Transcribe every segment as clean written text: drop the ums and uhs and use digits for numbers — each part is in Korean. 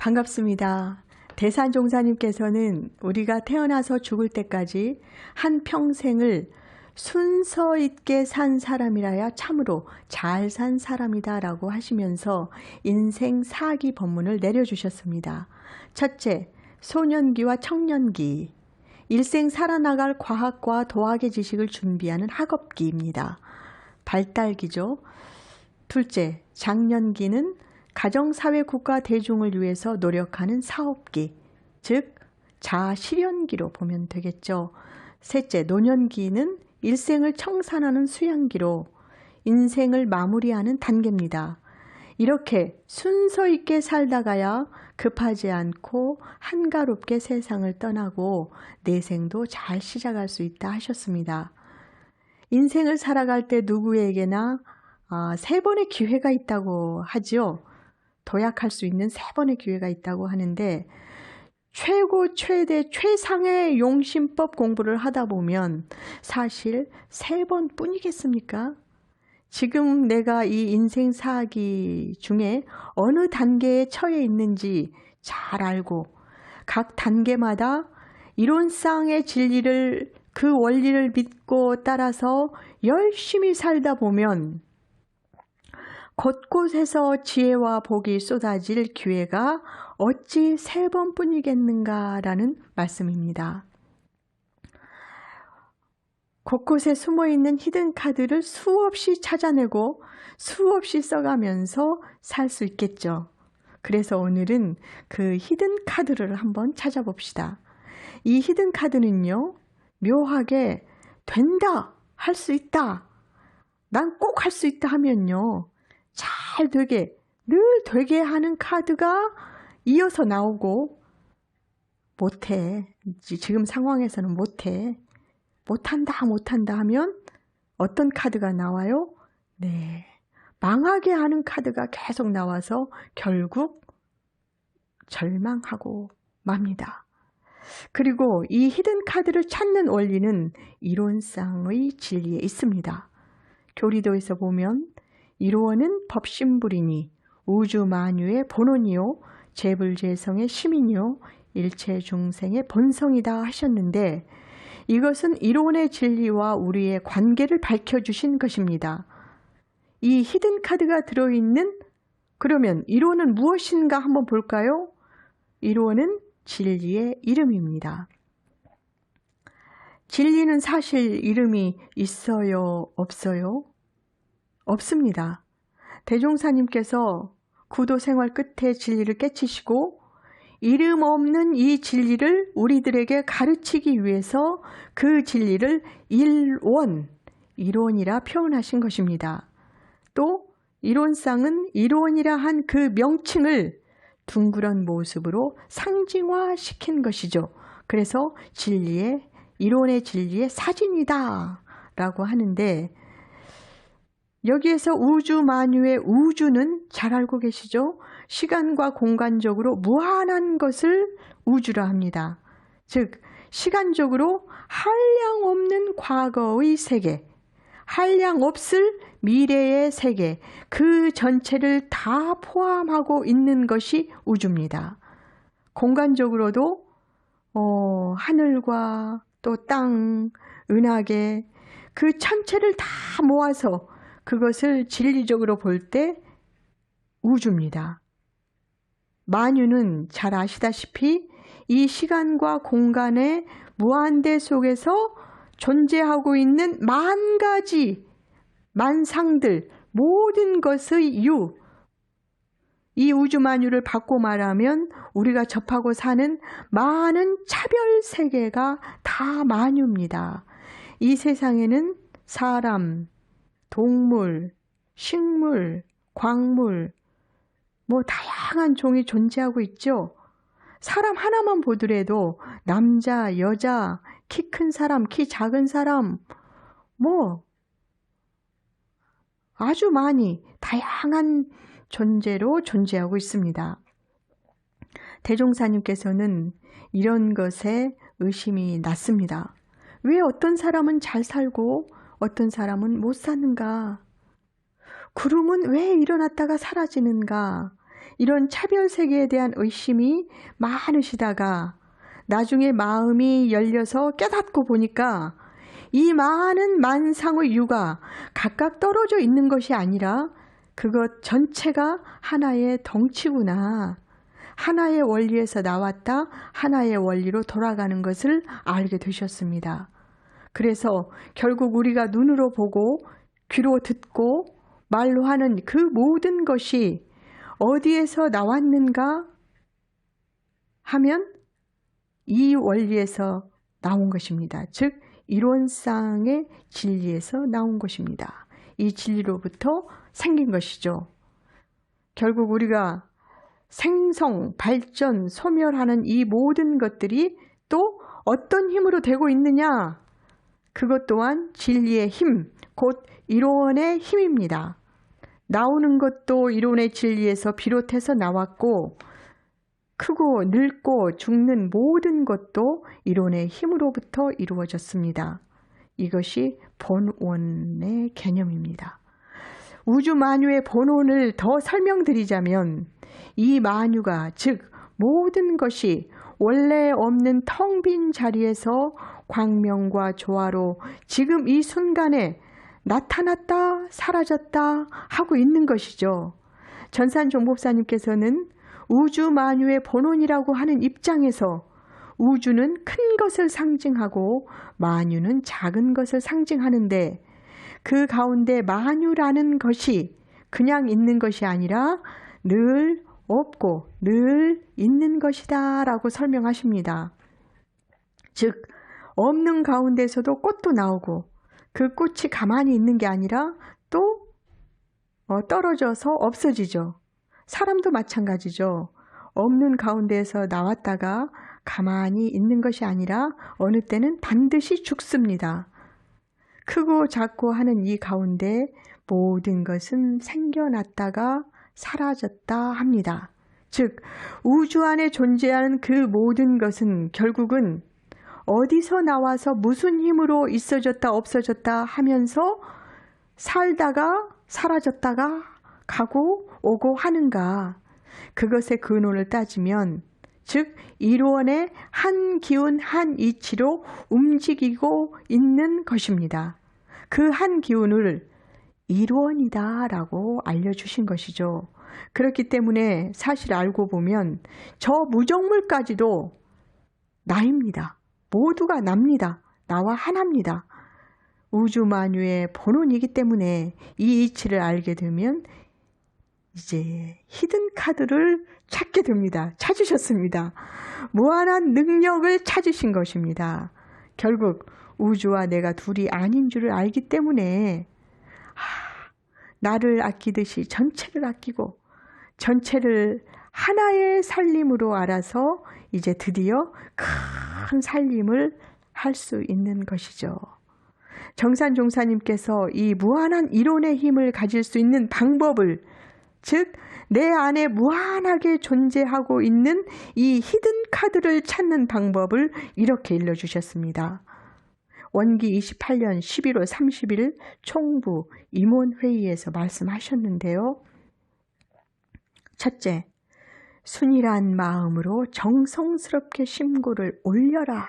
반갑습니다. 대산종사님께서는 우리가 태어나서 죽을 때까지 한 평생을 순서 있게 산 사람이라야 참으로 잘 산 사람이다 라고 하시면서 인생 4기 법문을 내려주셨습니다. 첫째, 소년기와 청년기. 일생 살아나갈 과학과 도학의 지식을 준비하는 학업기입니다. 발달기죠. 둘째, 장년기는 가정, 사회, 국가, 대중을 위해서 노력하는 사업기, 즉 자아실현기로 보면 되겠죠. 셋째, 노년기는 일생을 청산하는 수양기로 인생을 마무리하는 단계입니다. 이렇게 순서 있게 살다가야 급하지 않고 한가롭게 세상을 떠나고 내 생도 잘 시작할 수 있다 하셨습니다. 인생을 살아갈 때 누구에게나 3번의 기회가 있다고 하죠. 도약할 수 있는 3번의 기회가 있다고 하는데 최고, 최대, 최상의 용심법 공부를 하다 보면 사실 3번 뿐이겠습니까? 지금 내가 이 인생 4기 중에 어느 단계에 처해 있는지 잘 알고 각 단계마다 이론상의 진리를, 그 원리를 믿고 따라서 열심히 살다 보면 곳곳에서 지혜와 복이 쏟아질 기회가 어찌 3번뿐이겠는가라는 말씀입니다. 곳곳에 숨어있는 히든카드를 수없이 찾아내고 수없이 써가면서 살 수 있겠죠. 그래서 오늘은 그 히든카드를 한번 찾아봅시다. 이 히든카드는요, 묘하게 된다, 할 수 있다, 난 꼭 할 수 있다 하면요, 잘 되게, 늘 되게 하는 카드가 이어서 나오고 못해, 지금 상황에서는 못한다 하면 어떤 카드가 나와요? 네, 망하게 하는 카드가 계속 나와서 결국 절망하고 맙니다. 그리고 이 히든 카드를 찾는 원리는 이론상의 진리에 있습니다. 교리도에서 보면 이로원은 법신불이니 우주만유의 본원이요 재불재성의 시민이요 일체중생의 본성이다 하셨는데 이것은 이론의 진리와 우리의 관계를 밝혀주신 것입니다. 이 히든 카드가 들어있는 그러면 이론은 무엇인가 한번 볼까요? 이론은 진리의 이름입니다. 진리는 사실 이름이 있어요? 없어요? 없습니다. 대종사님께서 구도 생활 끝에 진리를 깨치시고 이름 없는 이 진리를 우리들에게 가르치기 위해서 그 진리를 이론이라 표현하신 것입니다. 또 이론상은 이론이라 한 그 명칭을 둥그런 모습으로 상징화시킨 것이죠. 그래서 이론의 진리의 사진이다 라고 하는데 여기에서 우주만유의 우주는 잘 알고 계시죠? 시간과 공간적으로 무한한 것을 우주라 합니다. 즉 시간적으로 한량없는 과거의 세계, 한량없을 미래의 세계, 그 전체를 다 포함하고 있는 것이 우주입니다. 공간적으로도 하늘과 또 땅, 은하계 그 전체를 다 모아서 그것을 진리적으로 볼 때 우주입니다. 만유는 잘 아시다시피 이 시간과 공간의 무한대 속에서 존재하고 있는 만 가지, 만상들, 모든 것의 이 우주만유를 바꿔 말하면 우리가 접하고 사는 많은 차별 세계가 다 만유입니다. 이 세상에는 사람, 동물, 식물, 광물, 다양한 종이 존재하고 있죠. 사람 하나만 보더라도 남자, 여자, 키 큰 사람, 키 작은 사람, 아주 많이 다양한 존재로 존재하고 있습니다. 대종사님께서는 이런 것에 의심이 났습니다. 왜 어떤 사람은 잘 살고 어떤 사람은 못 사는가? 구름은 왜 일어났다가 사라지는가? 이런 차별세계에 대한 의심이 많으시다가 나중에 마음이 열려서 깨닫고 보니까 이 많은 만상의 유가 각각 떨어져 있는 것이 아니라 그것 전체가 하나의 덩치구나. 하나의 원리에서 나왔다 하나의 원리로 돌아가는 것을 알게 되셨습니다. 그래서 결국 우리가 눈으로 보고 귀로 듣고 말로 하는 그 모든 것이 어디에서 나왔는가 하면 이 원리에서 나온 것입니다. 즉 이론상의 진리에서 나온 것입니다. 이 진리로부터 생긴 것이죠. 결국 우리가 생성, 발전, 소멸하는 이 모든 것들이 또 어떤 힘으로 되고 있느냐? 그것 또한 진리의 힘, 곧 이론의 힘입니다. 나오는 것도 이론의 진리에서 비롯해서 나왔고 크고 늙고 죽는 모든 것도 이론의 힘으로부터 이루어졌습니다. 이것이 본원의 개념입니다. 우주 만유의 본원을 더 설명드리자면 이 만유가 즉 모든 것이 원래 없는 텅 빈 자리에서 광명과 조화로 지금 이 순간에 나타났다 사라졌다 하고 있는 것이죠. 전산종 목사님께서는 우주 만유의 본원이라고 하는 입장에서 우주는 큰 것을 상징하고 만유는 작은 것을 상징하는데 그 가운데 만유라는 것이 그냥 있는 것이 아니라 늘 없고 늘 있는 것이다 라고 설명하십니다. 즉 없는 가운데서도 꽃도 나오고 그 꽃이 가만히 있는 게 아니라 또 떨어져서 없어지죠. 사람도 마찬가지죠. 없는 가운데에서 나왔다가 가만히 있는 것이 아니라 어느 때는 반드시 죽습니다. 크고 작고 하는 이 가운데 모든 것은 생겨났다가 사라졌다 합니다. 즉 우주 안에 존재하는 그 모든 것은 결국은 어디서 나와서 무슨 힘으로 있어졌다 없어졌다 하면서 살다가 사라졌다가 가고 오고 하는가. 그것의 근원을 따지면 즉 이론의 한 기운 한 이치로 움직이고 있는 것입니다. 그 한 기운을 이론이다 라고 알려주신 것이죠. 그렇기 때문에 사실 알고 보면 저 무정물까지도 나입니다. 모두가 납니다. 나와 하나입니다. 우주 만유의 본원이기 때문에 이 이치를 알게 되면 이제 히든 카드를 찾게 됩니다. 찾으셨습니다. 무한한 능력을 찾으신 것입니다. 결국 우주와 내가 둘이 아닌 줄을 알기 때문에 나를 아끼듯이 전체를 아끼고 전체를 하나의 살림으로 알아서 이제 드디어 큰 살림을 할 수 있는 것이죠. 정산종사님께서 이 무한한 이론의 힘을 가질 수 있는 방법을 즉 내 안에 무한하게 존재하고 있는 이 히든 카드를 찾는 방법을 이렇게 일러주셨습니다. 원기 28년 11월 30일 총부 임원회의에서 말씀하셨는데요. 첫째, 순일한 마음으로 정성스럽게 심고를 올려라.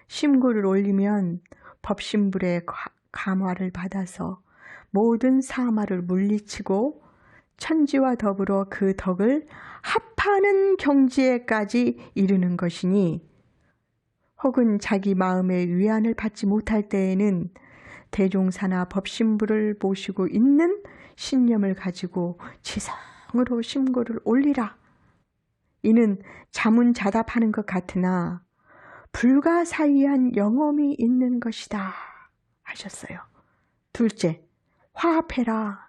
심고를 올리면 법신불의 감화를 받아서 모든 사마를 물리치고 천지와 더불어 그 덕을 합하는 경지에까지 이르는 것이니 혹은 자기 마음의 위안을 받지 못할 때에는 대종사나 법신불을 모시고 있는 신념을 가지고 지성으로 심고를 올리라. 이는 자문자답하는 것 같으나 불가사의한 영험이 있는 것이다 하셨어요. 둘째, 화합해라.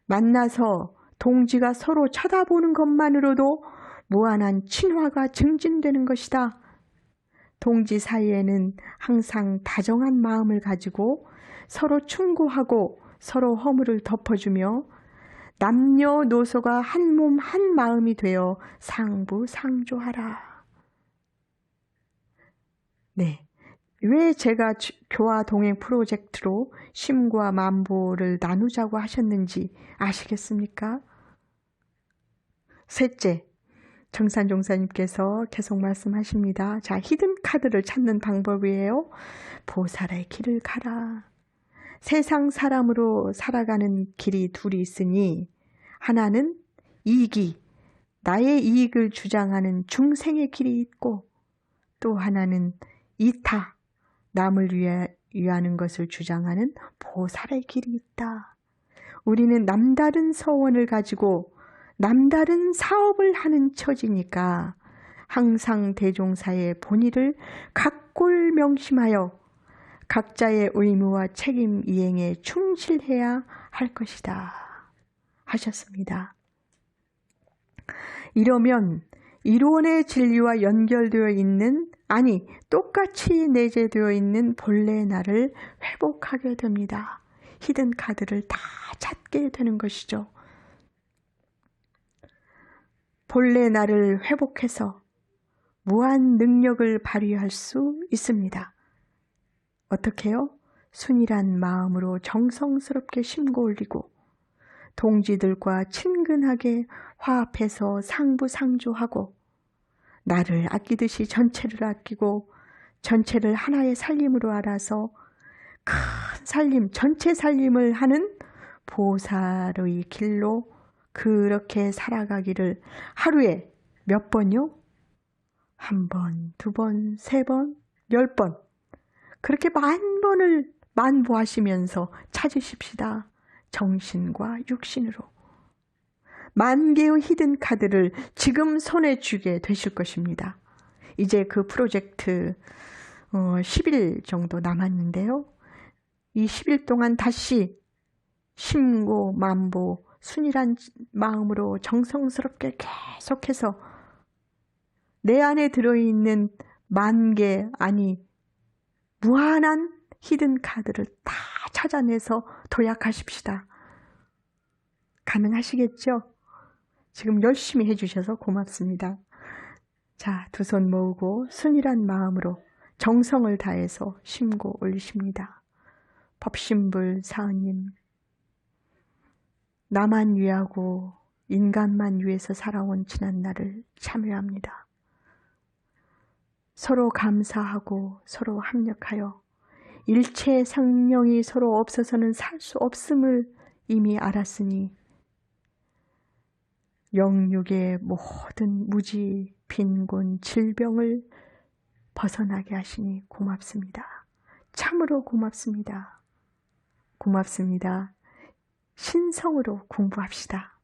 만나서 동지가 서로 쳐다보는 것만으로도 무한한 친화가 증진되는 것이다. 동지 사이에는 항상 다정한 마음을 가지고 서로 충고하고 서로 허물을 덮어주며 남녀노소가 한 몸 한 마음이 되어 상부상조하라. 네, 왜 제가 교화 동행 프로젝트로 심과 만보를 나누자고 하셨는지 아시겠습니까? 셋째, 정산 종사님께서 계속 말씀하십니다. 자, 히든 카드를 찾는 방법이에요. 보살의 길을 가라. 세상 사람으로 살아가는 길이 둘이 있으니 하나는 이기, 나의 이익을 주장하는 중생의 길이 있고 또 하나는 이타, 남을 위하는 것을 주장하는 보살의 길이 있다. 우리는 남다른 서원을 가지고 남다른 사업을 하는 처지니까 항상 대종사의 본의를 각골 명심하여 각자의 의무와 책임 이행에 충실해야 할 것이다 하셨습니다. 이러면 이론의 진리와 연결되어 있는, 아니 똑같이 내재되어 있는 본래 나를 회복하게 됩니다. 히든 카드를 다 찾게 되는 것이죠. 본래 나를 회복해서 무한 능력을 발휘할 수 있습니다. 어떻게요? 순일한 마음으로 정성스럽게 심고 올리고 동지들과 친근하게 화합해서 상부상조하고 나를 아끼듯이 전체를 아끼고 전체를 하나의 살림으로 알아서 큰 살림, 전체 살림을 하는 보살의 길로 그렇게 살아가기를 하루에 몇 번요? 1번, 2번, 3번, 10번 그렇게 만번을 만보하시면서 찾으십시다. 정신과 육신으로. 10,000개의 히든 카드를 지금 손에 쥐게 되실 것입니다. 이제 그 프로젝트 10일 정도 남았는데요. 이 10일 동안 다시 심고 만보 순일한 마음으로 정성스럽게 계속해서 내 안에 들어있는 10,000개, 아니 무한한 히든 카드를 다 찾아내서 도약하십시다. 가능하시겠죠? 지금 열심히 해주셔서 고맙습니다. 자, 두 손 모으고 순일한 마음으로 정성을 다해서 심고 올리십니다. 법신불 사은님, 나만 위하고 인간만 위해서 살아온 지난 날을 참여합니다. 서로 감사하고 서로 합력하여 일체 생명이 서로 없어서는 살 수 없음을 이미 알았으니 영육의 모든 무지, 빈곤, 질병을 벗어나게 하시니 고맙습니다. 참으로 고맙습니다. 고맙습니다. 신성으로 공부합시다.